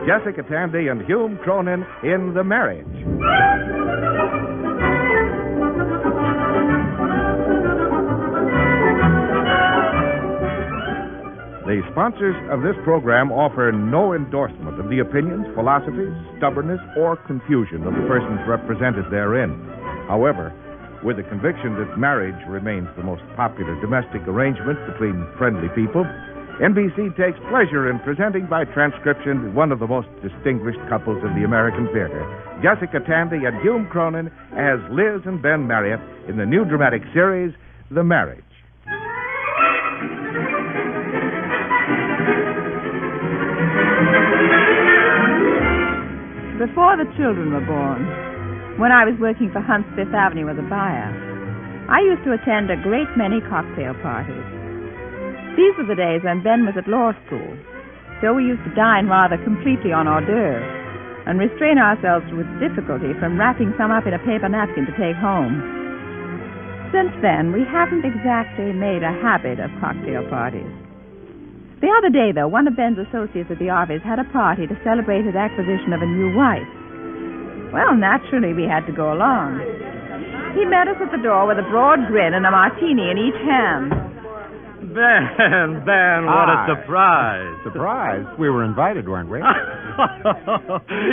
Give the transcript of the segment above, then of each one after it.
Jessica Tandy and Hume Cronin in The Marriage. The sponsors of this program offer no endorsement of the opinions, philosophies, stubbornness, or confusion of the persons represented therein. However, with the conviction that marriage remains the most popular domestic arrangement between friendly people, NBC takes pleasure in presenting by transcription one of the most distinguished couples in the American theater, Jessica Tandy and Hume Cronin as Liz and Ben Marriott in the new dramatic series, The Marriage. Before the children were born, when I was working for Hunt's Fifth Avenue as a buyer, I used to attend a great many cocktail parties. These were the days when Ben was at law school, so we used to dine rather completely on hors d'oeuvres and restrain ourselves with difficulty from wrapping some up in a paper napkin to take home. Since then, we haven't exactly made a habit of cocktail parties. The other day, though, one of Ben's associates at the office had a party to celebrate his acquisition of a new wife. Well, naturally, we had to go along. He met us at the door with a broad grin and a martini in each hand. Ben, what a surprise. Surprise? We were invited, weren't we?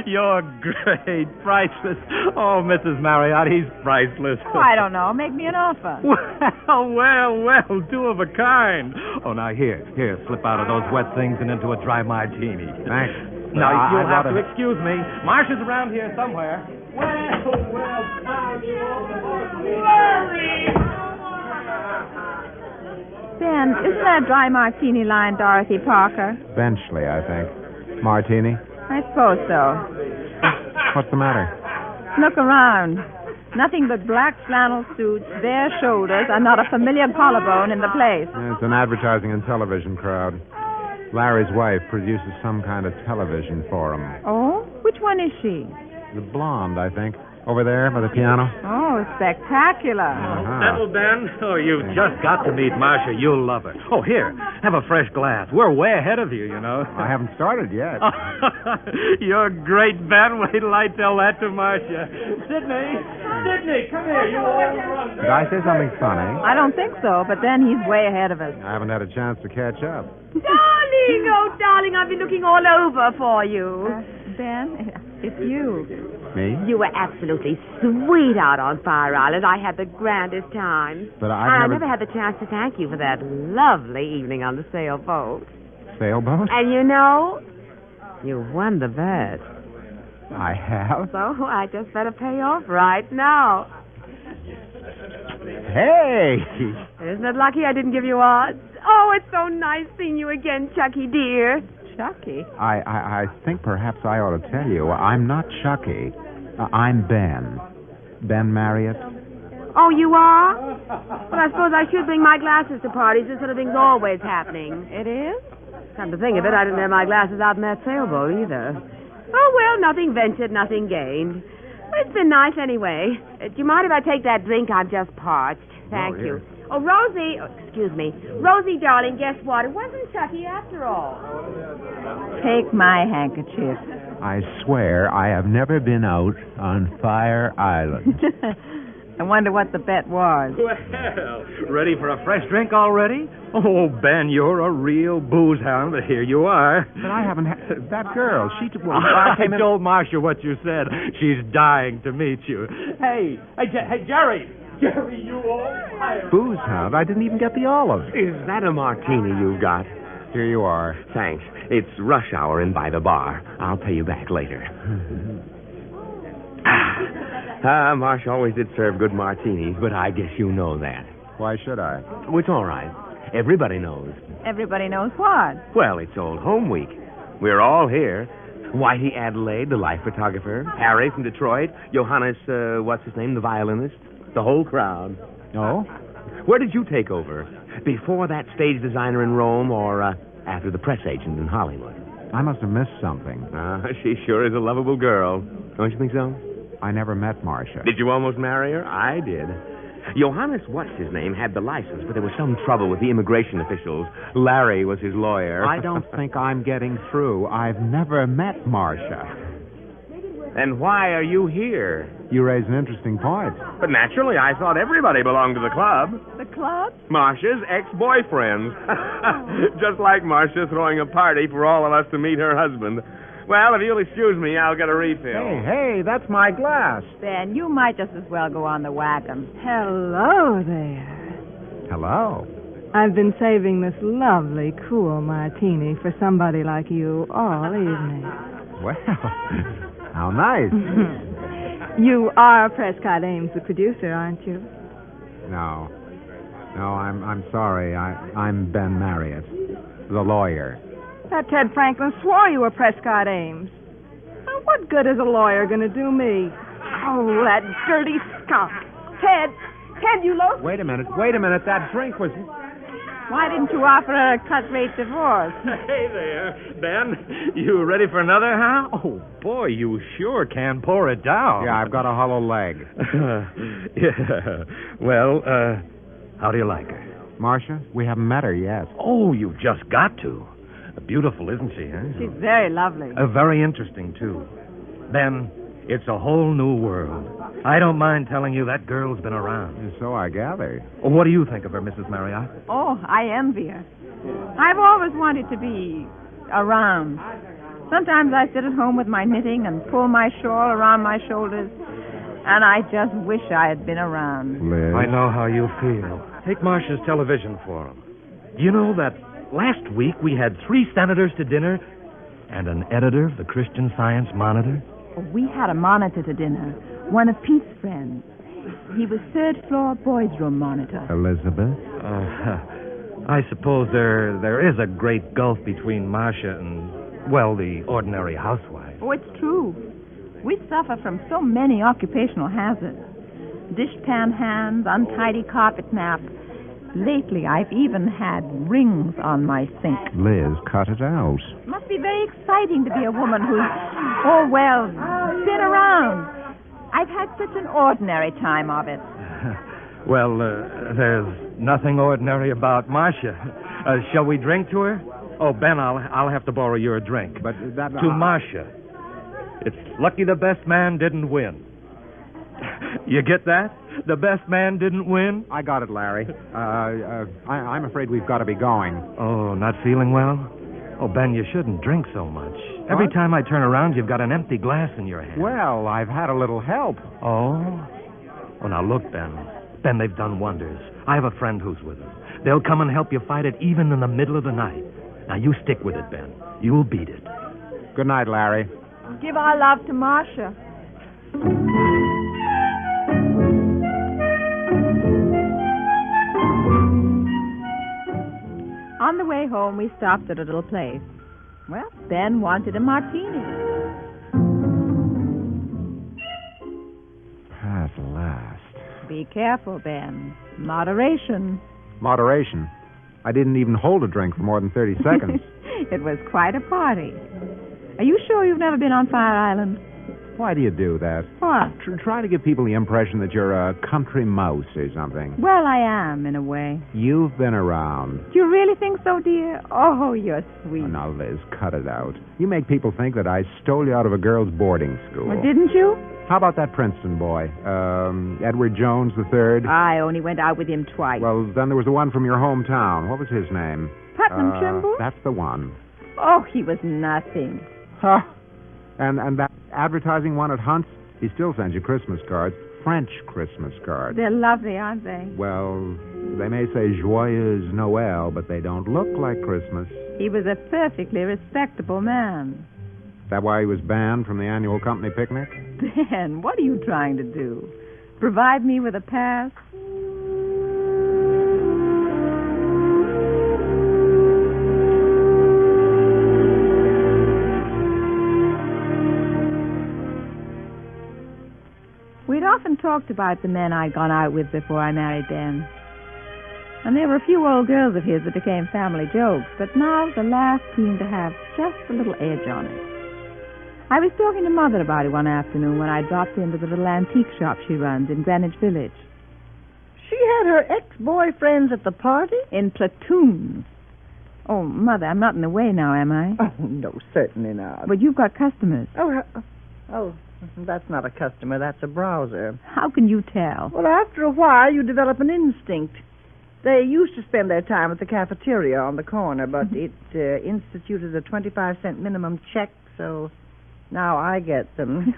You're great, priceless. Oh, Mrs. Marriott, he's priceless. Oh, I don't know. Make me an offer. Well, two of a kind. Oh, now here, slip out of those wet things and into a dry martini. Thanks. Now, you'll have to excuse me. Marcia's around here somewhere. Ben, isn't that dry martini line Dorothy Parker? Benchley, I think. Martini? I suppose so. What's the matter? Look around. Nothing but black flannel suits, bare shoulders, and not a familiar collarbone in the place. It's an advertising and television crowd. Larry's wife produces some kind of television for him. Oh? Which one is she? The blonde, I think. Over there by the piano. Oh, spectacular. Settle, Ben? Oh, you've just got to meet Marcia. You'll love her. Oh, here, have a fresh glass. We're way ahead of you, you know. I haven't started yet. You're great, Ben. Wait till I tell that to Marcia. Sydney, come here. You overrun. Did I say something funny? I don't think so, but then he's way ahead of us. I haven't had a chance to catch up. Darling, oh, darling, I've been looking all over for you. Ben, it's you. Me? You were absolutely sweet out on Fire Island. I had the grandest time. But I never had the chance to thank you for that lovely evening on the sailboat. Sailboat? And you know, you won the bet. I have? So I just better pay off right now. Hey! Isn't it lucky I didn't give you odds? Oh, it's so nice seeing you again, Chucky, dear. Chucky? I think perhaps I ought to tell you. I'm not Chucky. I'm Ben. Ben Marriott. Oh, you are? Well, I suppose I should bring my glasses to parties. This sort of thing's always happening. It is? Come to think of it, I didn't have my glasses out in that sailboat either. Oh, well, nothing ventured, nothing gained. It's been nice anyway. Do you mind if I take that drink? I'm just parched. Thank you. Oh, Rosie, excuse me. Rosie, darling, guess what? It wasn't Chucky after all. Take my handkerchief. I swear I have never been out on Fire Island. I wonder what the bet was. Well, ready for a fresh drink already? Oh, Ben, you're a real booze hound, but here you are. But I haven't had... That girl, she... I told Marcia what you said. She's dying to meet you. Hey, Jerry! Jerry, you old pirate. Booze hound? I didn't even get the olive. Is that a martini you got? Here you are. Thanks. It's rush hour in by the bar. I'll pay you back later. Marsh always did serve good martinis, but I guess you know that. Why should I? Oh, it's all right. Everybody knows. Everybody knows what? Well, it's Old Home Week. We're all here. Whitey Adelaide, the life photographer. Harry from Detroit. Johannes, what's his name, the violinist. The whole crowd. Oh? Where did you take over? Before that stage designer in Rome or after the press agent in Hollywood? I must have missed something. She sure is a lovable girl. Don't you think so? I never met Marcia. Did you almost marry her? I did. Johannes What's-His-Name had the license, but there was some trouble with the immigration officials. Larry was his lawyer. I don't think I'm getting through. I've never met Marcia. And why are you here? You raise an interesting point. But naturally, I thought everybody belonged to the club. The club? Marcia's ex-boyfriends. Just like Marcia throwing a party for all of us to meet her husband. Well, if you'll excuse me, I'll get a refill. Hey, that's my glass. Ben, you might just as well go on the wagon. Hello there. Hello. I've been saving this lovely, cool martini for somebody like you all evening. Well, how nice. You are Prescott Ames, the producer, aren't you? No, I'm sorry. I'm Ben Marriott, the lawyer. That Ted Franklin swore you were Prescott Ames. Now, what good is a lawyer going to do me? Oh, that dirty skunk. Ted, you low... Wait a minute. That drink was... Why didn't you offer her a cut-rate divorce? Hey there, Ben. You ready for another, huh? Oh, boy, you sure can pour it down. Yeah, I've got a hollow leg. Yeah. Well, how do you like her? Marcia, we haven't met her yet. Oh, you've just got to. Beautiful, isn't she, huh? She's very lovely. Very interesting, too. Ben, it's a whole new world. I don't mind telling you that girl's been around. So I gather. What do you think of her, Mrs. Marriott? Oh, I envy her. I've always wanted to be around. Sometimes I sit at home with my knitting and pull my shawl around my shoulders, and I just wish I had been around. Liz. I know how you feel. Take Marcia's television forum. Do you know that last week we had 3 senators to dinner and an editor of the Christian Science Monitor? We had a monitor to dinner, one of Pete's friends. He was third-floor boys' room monitor. Elizabeth? I suppose there is a great gulf between Marcia and, well, the ordinary housewife. Oh, it's true. We suffer from so many occupational hazards. Dishpan hands, untidy carpet naps. Lately, I've even had rings on my sink. Liz, cut it out. It must be very exciting to be a woman who's, been around. I've had such an ordinary time of it. Well, there's nothing ordinary about Marcia. Shall we drink to her? Oh, Ben, I'll have to borrow your drink. But that... To Marcia. It's lucky the best man didn't win. You get that? The best man didn't win? I got it, Larry. I'm afraid we've got to be going. Oh, not feeling well? Oh, Ben, you shouldn't drink so much. Every time I turn around, you've got an empty glass in your hand. Well, I've had a little help. Oh? Oh, now look, Ben. Ben, they've done wonders. I have a friend who's with them. They'll come and help you fight it even in the middle of the night. Now, you stick with it, Ben. You'll beat it. Good night, Larry. Give our love to Marcia. On the way home, we stopped at a little place. Well, Ben wanted a martini. At last. Be careful, Ben. Moderation. Moderation. I didn't even hold a drink for more than 30 seconds. It was quite a party. Are you sure you've never been on Fire Island? Why do you do that? What? Try to give people the impression that you're a country mouse or something. Well, I am, in a way. You've been around. Do you really think so, dear? Oh, you're sweet. Oh, now, Liz, cut it out. You make people think that I stole you out of a girls' boarding school. Well, didn't you? How about that Princeton boy? Edward Jones III? I only went out with him twice. Well, then there was the one from your hometown. What was his name? Putnam Trimble? That's the one. Oh, he was nothing. Huh. And that advertising one at Hunt's, he still sends you Christmas cards. French Christmas cards. They're lovely, aren't they? Well, they may say Joyeux Noël, but they don't look like Christmas. He was a perfectly respectable man. Is that why he was banned from the annual company picnic? Ben, what are you trying to do? Provide me with a pass? We'd often talked about the men I'd gone out with before I married Ben. And there were a few old girls of his that became family jokes, but now the laugh seemed to have just a little edge on it. I was talking to Mother about it one afternoon when I dropped into the little antique shop she runs in Greenwich Village. She had her ex-boyfriends at the party? In platoons. Oh, Mother, I'm not in the way now, am I? Oh, no, certainly not. But you've got customers. Oh, that's not a customer. That's a browser. How can you tell? Well, after a while, you develop an instinct. They used to spend their time at the cafeteria on the corner, but it instituted a 25-cent minimum check, so now I get them.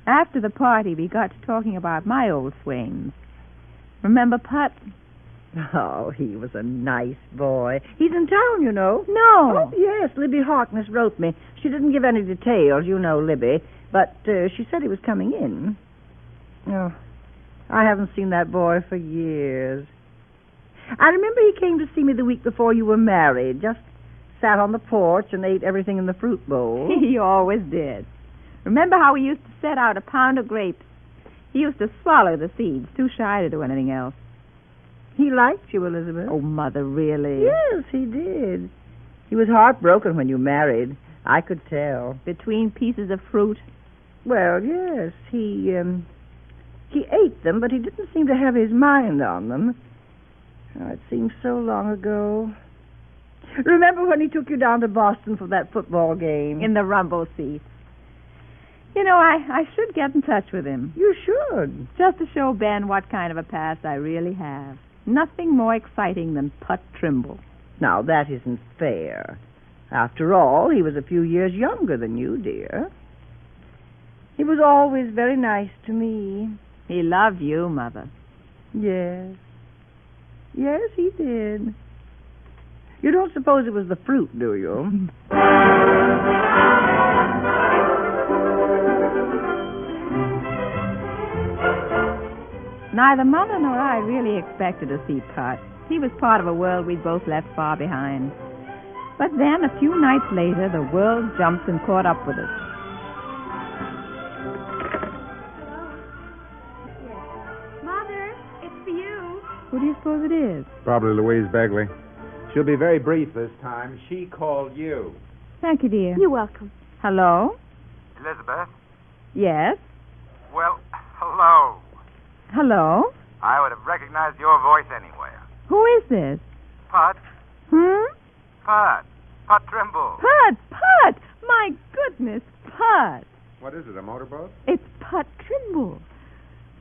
After the party, we got to talking about my old swains. Remember Put? Oh, he was a nice boy. He's in town, you know. No. Oh, yes, Libby Harkness wrote me. She didn't give any details, you know, Libby, but she said he was coming in. Oh, I haven't seen that boy for years. I remember he came to see me the week before you were married. Just sat on the porch and ate everything in the fruit bowl. He always did. Remember how we used to set out a pound of grapes? He used to swallow the seeds, too shy to do anything else. He liked you, Elizabeth. Oh, Mother, really? Yes, he did. He was heartbroken when you married. I could tell. Between pieces of fruit? Well, yes. He ate them, but he didn't seem to have his mind on them. Oh, it seems so long ago. Remember when he took you down to Boston for that football game? In the rumble seat. You know, I should get in touch with him. You should. Just to show Ben what kind of a past I really have. Nothing more exciting than Put Trimble. Now, that isn't fair. After all, he was a few years younger than you, dear. He was always very nice to me. He loved you, Mother. Yes. Yes, he did. You don't suppose it was the fruit, do you? Neither Mother nor I really expected to see Put. He was part of a world we'd both left far behind. But then, a few nights later, the world jumped and caught up with us. Mother, it's for you. Who do you suppose it is? Probably Louise Begley. She'll be very brief this time. She called you. Thank you, dear. You're welcome. Hello? Elizabeth? Yes? Well, hello. Hello? I would have recognized your voice anywhere. Who is this? Put. Put Trimble. Put! My goodness, Put! What is it, a motorboat? It's Put Trimble.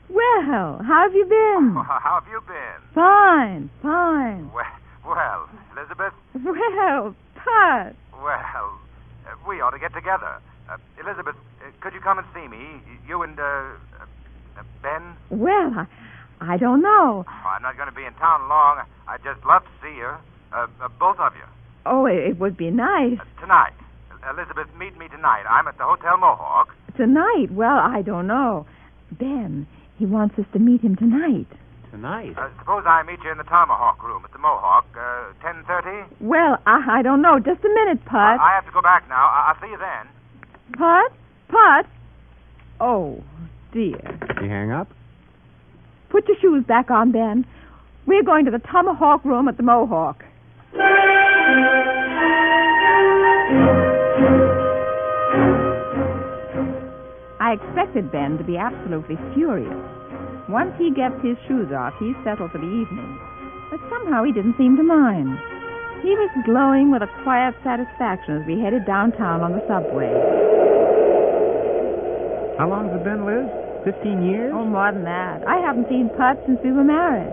Well, how have you been? How have you been? Fine. Well, Elizabeth? Well, Put. Well, we ought to get together. Elizabeth, could you come and see me? You and, Ben? Well, I don't know. Oh, I'm not going to be in town long. I'd just love to see you. Both of you. Oh, it would be nice. Tonight. Elizabeth, meet me tonight. I'm at the Hotel Mohawk. Tonight? Well, I don't know. Ben, he wants us to meet him tonight. Tonight? Suppose I meet you in the Tomahawk room at the Mohawk, 10:30? Well, I don't know. Just a minute, Put. I have to go back now. I'll see you then. Put? Oh, dear. She hang up? Put your shoes back on, Ben. We're going to the Tomahawk room at the Mohawk. I expected Ben to be absolutely furious. Once he gets his shoes off, he's settled for the evening. But somehow he didn't seem to mind. He was glowing with a quiet satisfaction as we headed downtown on the subway. How long's it been, Liz? 15 years? Oh, more than that. I haven't seen Put since we were married.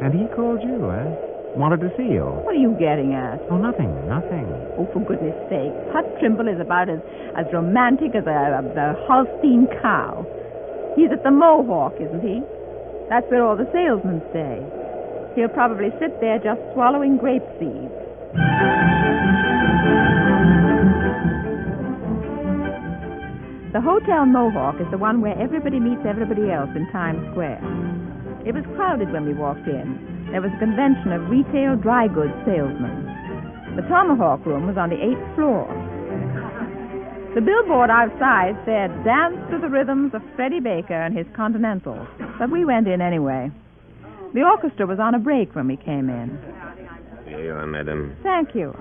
And he called you, eh? Wanted to see you. What are you getting at? Oh, nothing. Oh, for goodness sake. Put Trimble is about as romantic as a Holstein cow. He's at the Mohawk, isn't he? That's where all the salesmen stay. He'll probably sit there just swallowing grape seeds. The Hotel Mohawk is the one where everybody meets everybody else in Times Square. It was crowded when we walked in. There was a convention of retail dry goods salesmen. The Tomahawk room was on the 8th floor. The billboard outside said, "Dance to the rhythms of Freddie Baker and his Continentals." But we went in anyway. The orchestra was on a break when we came in. Here you are, madam. Thank you.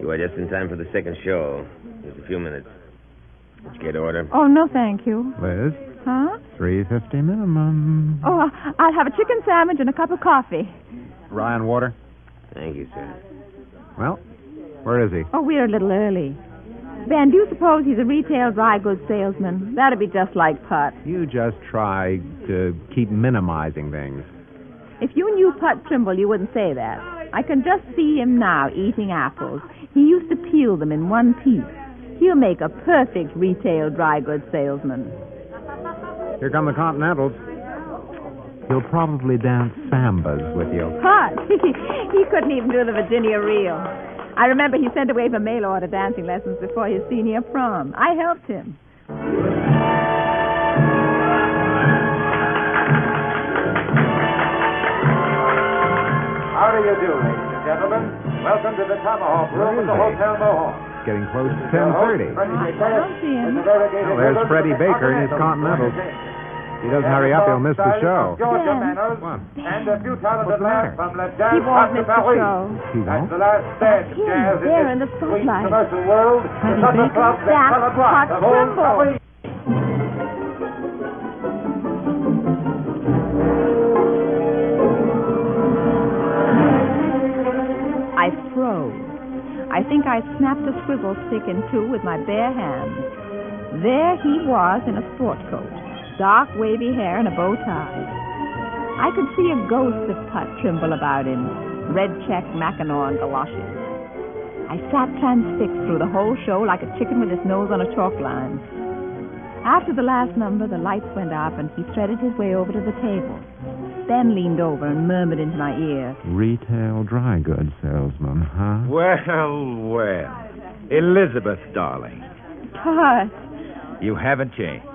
You are just in time for the second show. Just a few minutes. Ticket order. Oh, no, thank you. Liz, Huh? $3.50 minimum. Oh, I'll have a chicken sandwich and a cup of coffee. Rye and water? Thank you, sir. Well, where is he? Oh, we're a little early. Ben, do you suppose he's a retail dry goods salesman? That'd be just like Put. You just try to keep minimizing things. If you knew Put Trimble, you wouldn't say that. I can just see him now eating apples. He used to peel them in one piece. He'll make a perfect retail dry goods salesman. Here come the Continentals. He'll probably dance sambas with you. Put? He couldn't even do the Virginia reel. I remember he sent away for mail order dancing lessons before his senior prom. I helped him. How do you do, ladies and gentlemen? Welcome to the Tomahawk Room at the Hotel Mohawk. Getting close to 10:30. I don't see him. Well, there's Freddie Baker in his Continentals. He doesn't hurry up, he'll miss the show. Georgia Ben. Manners What? and a few talented What's the matter? lads from Le He Jazz won't miss the Paris. show. He That's won't? the last stand of Him, jazz there in in the this sweet spotlight. commercial world. Freddie Such a Baker? club that That's colored rock Put of old Trimble. Paris. I froze. I think I snapped a swivel stick in two with my bare hands. There he was in a sport coat, dark wavy hair and a bow tie. I could see a ghost of Put Trimble about him, red check Mackinaw and galoshes. I sat transfixed through the whole show like a chicken with his nose on a chalk line. After the last number, the lights went up and he threaded his way over to the table. Ben leaned over and murmured into my ear, Retail dry goods salesman, huh? Well. Elizabeth, darling, Put, you haven't changed.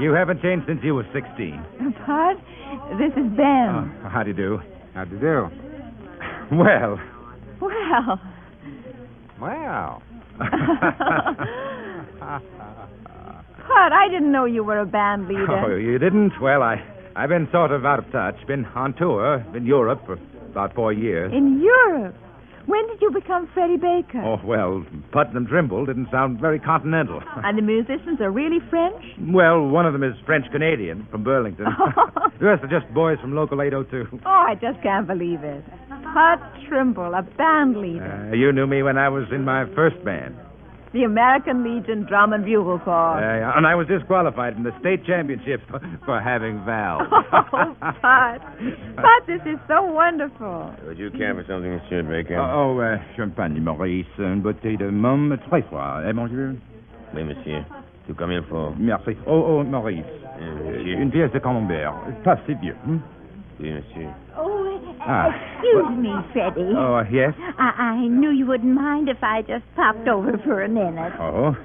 You haven't changed since you were 16. Put, this is Ben. How do you do? How'd you do? Well. Well. Well. Put, I didn't know you were a band Oh, leader. you didn't? Well, I've been sort of out of touch. Been on tour in Europe for about 4 years. In Europe? When did you become Freddie Baker? Oh, well, Putnam Trimble didn't sound very continental. And the musicians are really French? Well, one of them is French-Canadian from Burlington. The rest are just boys from Local 802. Oh, I just can't believe it. Put Trimble, a band leader. You knew me when I was in my first band. The American Legion Drum and Bugle Corps. And I was disqualified from the state championship for having valves. Oh, Put, this is so wonderful. Would you care for something, Monsieur Baker? Champagne, Maurice, une bouteille de Mumm, très froid. Eh, monsieur? Oui, monsieur. Tout comme il faut. Merci. Oh, Maurice. Monsieur. Une pièce de camembert. Pas si vieux. Oui, monsieur. Oh, Ah. excuse me, Freddie. Oh, yes? I knew you wouldn't mind if I just popped over for a minute. Oh?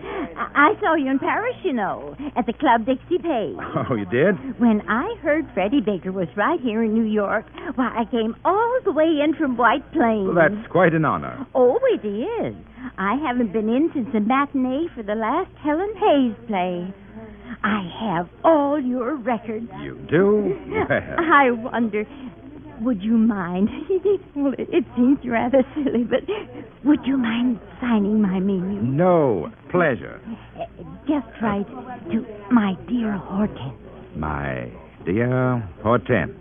I saw you in Paris, you know, at the Club Dixie Page. Oh, you did? When I heard Freddie Baker was right here in New York, why, I came all the way in from White Plains. Well, that's quite an honor. Oh, it is. I haven't been in since the matinee for the last Helen Hayes play. I have all your records. You do? Well. I wonder, would you mind? Well, it seems rather silly, but would you mind signing my menu? No, pleasure. Just write to my dear Hortense. My dear Hortense.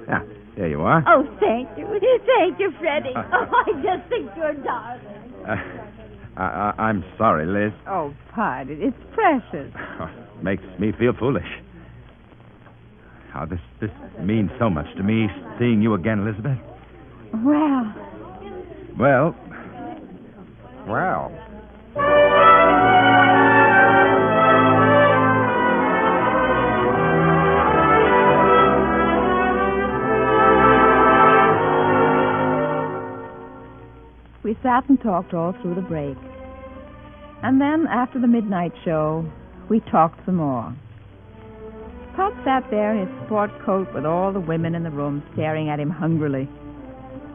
Ah, there you are. Oh, thank you. Thank you, Freddie. Oh, I just think you're darling. I'm sorry, Liz. Oh, Put, it's precious. Makes me feel foolish. Oh, this means so much to me, seeing you again, Elizabeth. Well. Well. We sat and talked all through the break. And then, after the midnight show, we talked some more. Put sat there in his sport coat with all the women in the room staring at him hungrily.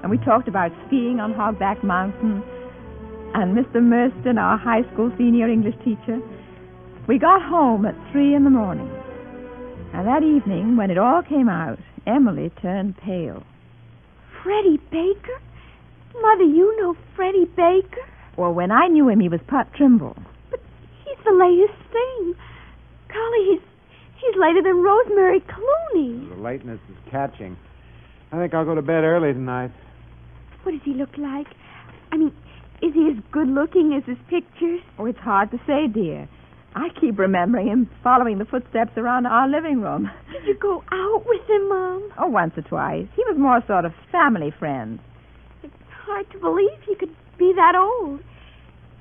And we talked about skiing on Hogback Mountain and Mr. Merston, our high school senior English teacher. We got home at 3 in the morning. And that evening, when it all came out, Emily turned pale. Freddie Baker? Mother, you know Freddie Baker? Well, when I knew him, he was Put Trimble. But he's the latest thing. Golly, he's later than Rosemary Clooney. The lateness is catching. I think I'll go to bed early tonight. What does he look like? I mean, is he as good-looking as his pictures? Oh, it's hard to say, dear. I keep remembering him following the footsteps around our living room. Did you go out with him, Mom? Oh, once or twice. He was more sort of family friend. It's hard to believe he could be that old.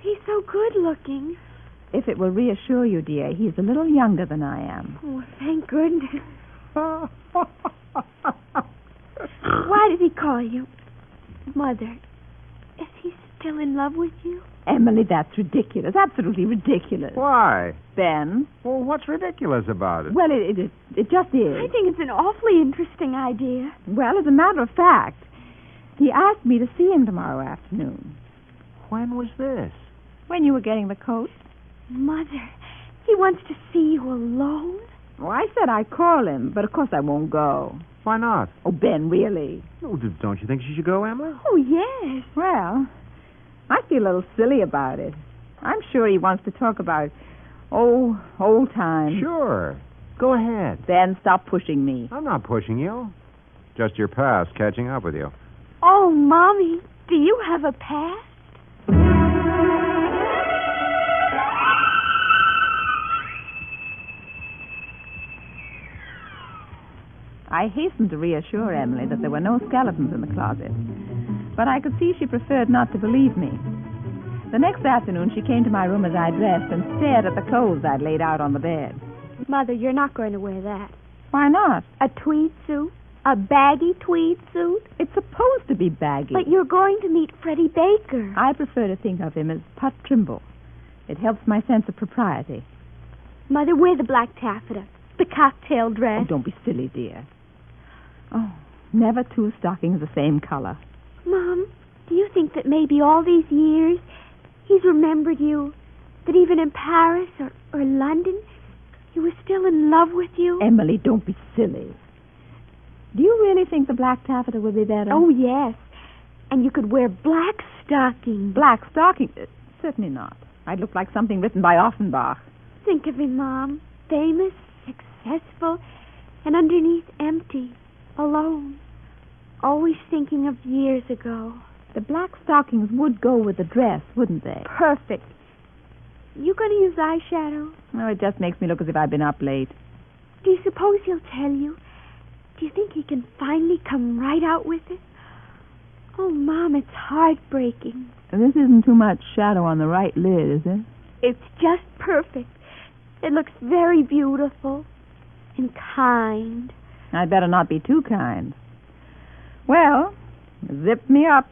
He's so good-looking. If it will reassure you, dear, he's a little younger than I am. Oh, thank goodness. Why did he call you Mother? Is he still in love with you? Emily, that's ridiculous. Absolutely ridiculous. Why? Ben? Well, what's ridiculous about it? Well, it just is. I think it's an awfully interesting idea. Well, as a matter of fact, he asked me to see him tomorrow afternoon. When was this? When you were getting the coat. Mother, he wants to see you alone? Oh, I said I'd call him, but of course I won't go. Why not? Oh, Ben, really? Oh, don't you think she should go, Emily? Oh, yes. Well, I feel a little silly about it. I'm sure he wants to talk about, old times. Sure. Go ahead. Ben, stop pushing me. I'm not pushing you. Just your past catching up with you. Oh, Mommy, do you have a past? I hastened to reassure Emily that there were no skeletons in the closet, but I could see she preferred not to believe me. The next afternoon, she came to my room as I dressed and stared at the clothes I'd laid out on the bed. Mother, you're not going to wear that. Why not? A tweed suit? A baggy tweed suit? It's supposed to be baggy. But you're going to meet Freddie Baker. I prefer to think of him as Put Trimble. It helps my sense of propriety. Mother, wear the black taffeta. The cocktail dress. Oh, don't be silly, dear. Oh, never two stockings the same color. Mom, do you think that maybe all these years he's remembered you? That even in Paris or London, he was still in love with you? Emily, don't be silly. Do you really think the black taffeta would be better? Oh, yes. And you could wear black stockings. Black stockings? Certainly not. I'd look like something written by Offenbach. Think of him, Mom. Famous, successful, and underneath empty. Alone. Always thinking of years ago. The black stockings would go with the dress, wouldn't they? Perfect. You going to use eyeshadow? No, it just makes me look as if I'd been up late. Do you suppose he'll tell you? Do you think he can finally come right out with it? Oh, Mom, it's heartbreaking. This isn't too much shadow on the right lid, is it? It's just perfect. It looks very beautiful and kind. I'd better not be too kind. Well, zip me up.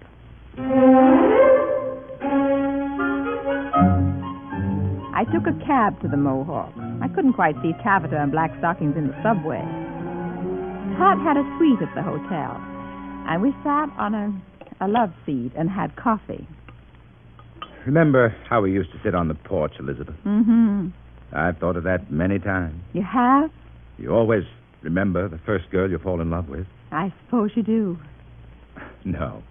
I took a cab to the Mohawk. I couldn't quite see taffeta and black stockings in the subway. Pat had a suite at the hotel, and we sat on a love seat and had coffee. Remember how we used to sit on the porch, Elizabeth? Mm-hmm. I've thought of that many times. You have? You always remember the first girl you fall in love with? I suppose you do. No,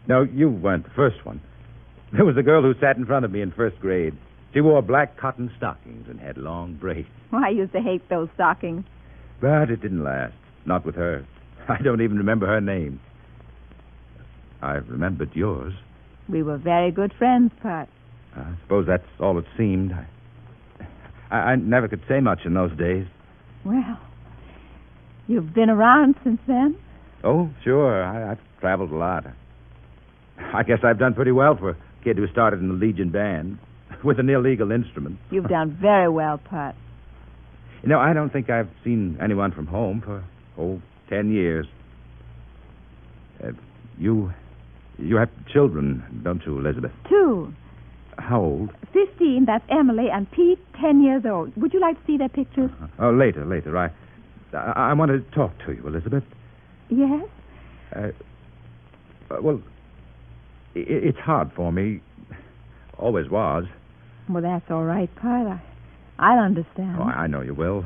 you weren't the first one. There was a girl who sat in front of me in first grade. She wore black cotton stockings and had long braids. Well, I used to hate those stockings. But it didn't last. Not with her. I don't even remember her name. I remembered yours. We were very good friends, Pat. I suppose that's all it seemed. I never could say much in those days. Well, you've been around since then? Oh, sure. I've traveled a lot. I guess I've done pretty well for a kid who started in the Legion Band with an illegal instrument. You've done very well, Pat. You know, I don't think I've seen anyone from home for, 10 years. You have children, don't you, Elizabeth? 2. How old? 15, that's Emily, and Pete, 10 years old. Would you like to see their pictures? Oh, later. I want to talk to you, Elizabeth. Yes? Well, it's hard for me. Always was. Well, that's all right, Pat. I'll understand. Oh, I know you will.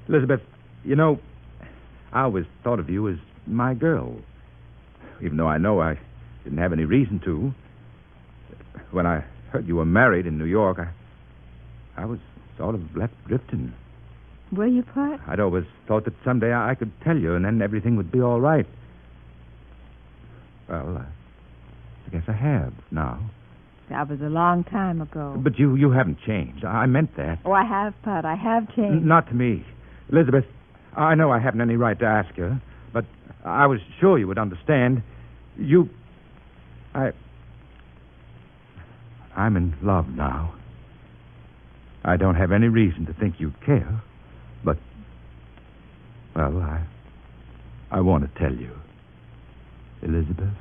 Elizabeth, you know, I always thought of you as my girl. Even though I know I didn't have any reason to. When I heard you were married in New York, I was sort of left drifting. Were you, Put? I'd always thought that someday I could tell you, and then everything would be all right. Well, I guess I have now. That was a long time ago. But you haven't changed. I meant that. Oh, I have, Put. I have changed. Not to me. Elizabeth, I know I haven't any right to ask you, but I was sure you would understand. I'm in love now. I don't have any reason to think you'd care, but, well, I want to tell you. Elizabeth?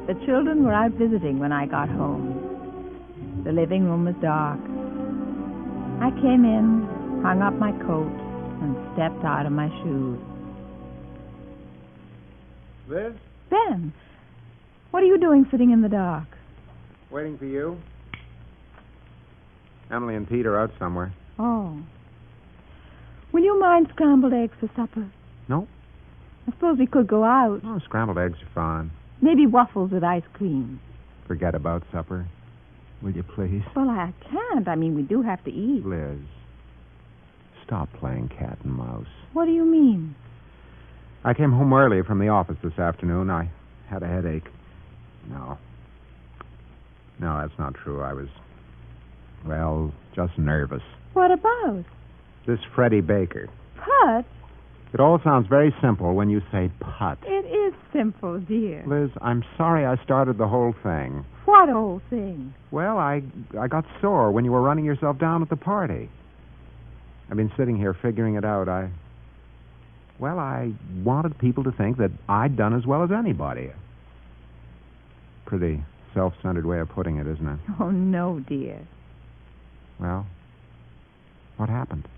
The children were out visiting when I got home. The living room was dark. I came in, hung up my coat, and stepped out of my shoes. Liz? Ben, what are you doing sitting in the dark? Waiting for you. Emily and Pete are out somewhere. Oh. Will you mind scrambled eggs for supper? No. I suppose we could go out. Oh, scrambled eggs are fine. Maybe waffles with ice cream. Forget about supper. Will you please? Well, I can't. I mean, we do have to eat. Liz, stop playing cat and mouse. What do you mean? I came home early from the office this afternoon. I had a headache. No, that's not true. I was, well, just nervous. What about? This Freddie Baker. Put? It all sounds very simple when you say Put. It is simple, dear. Liz, I'm sorry I started the whole thing. What whole thing? Well, I got sore when you were running yourself down at the party. I've been sitting here figuring it out. I wanted people to think that I'd done as well as anybody. Pretty self-centered way of putting it, isn't it? Oh, no, dear. Well, what happened?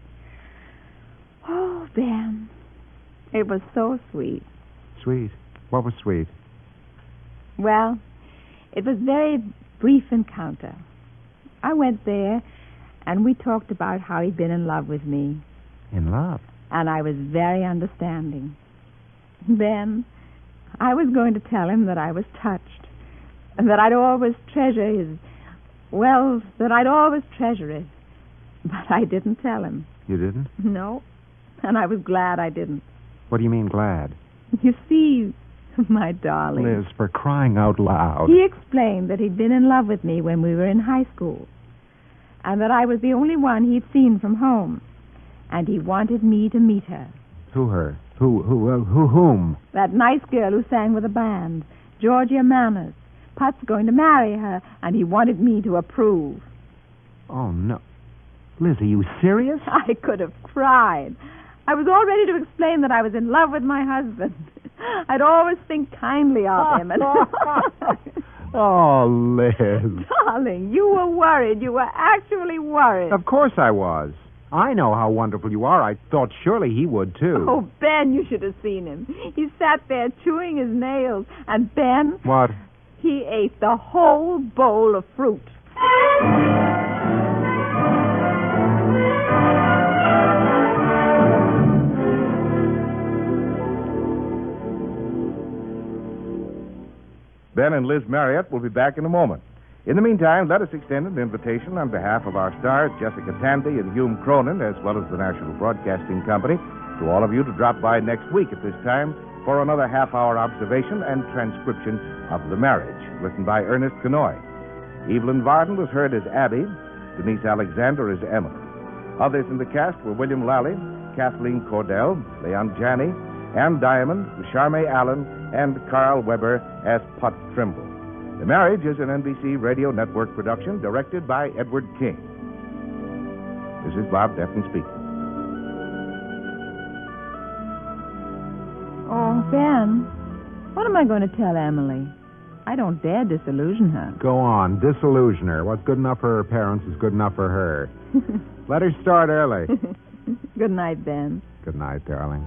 Oh, Ben, it was so sweet. Sweet? What was sweet? Well, it was a very brief encounter. I went there, and we talked about how he'd been in love with me. In love? And I was very understanding. Then I was going to tell him that I was touched, and that I'd always treasure his... Well, that I'd always treasure it. But I didn't tell him. You didn't? No, and I was glad I didn't. What do you mean, glad? You see, my darling... Liz, for crying out loud. He explained that he'd been in love with me when we were in high school, and that I was the only one he'd seen from home, and he wanted me to meet her. Who her? Whom? That nice girl who sang with the band, Georgia Manners. Put's going to marry her, and he wanted me to approve. Oh, no. Liz, are you serious? I could have cried. I was all ready to explain that I was in love with my husband. I'd always think kindly of him. And Oh, Liz. Darling, you were worried. You were actually worried. Of course I was. I know how wonderful you are. I thought surely he would, too. Oh, Ben, you should have seen him. He sat there chewing his nails. And Ben... What? He ate the whole bowl of fruit. Ben and Liz Marriott will be back in a moment. In the meantime, let us extend an invitation on behalf of our stars, Jessica Tandy and Hume Cronin, as well as the National Broadcasting Company, to all of you to drop by next week at this time for another half-hour observation and transcription of The Marriage, written by Ernest Kenoy. Evelyn Varden was heard as Abby, Denise Alexander as Emily. Others in the cast were William Lally, Kathleen Cordell, Leon Janney, Ann Diamond, Charmaine Allen, and Carl Weber as Put Trimble. The Marriage is an NBC Radio Network production directed by Edward King. This is Bob Defton speaking. Oh, Ben, what am I going to tell Emily? I don't dare disillusion her. Go on, disillusion her. What's good enough for her parents is good enough for her. Let her start early. Good night, Ben. Good night, darling.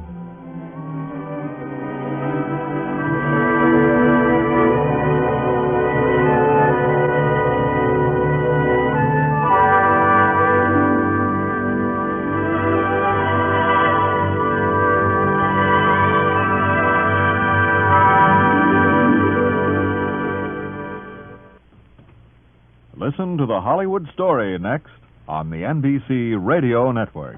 The Hollywood Story next on the NBC Radio Network.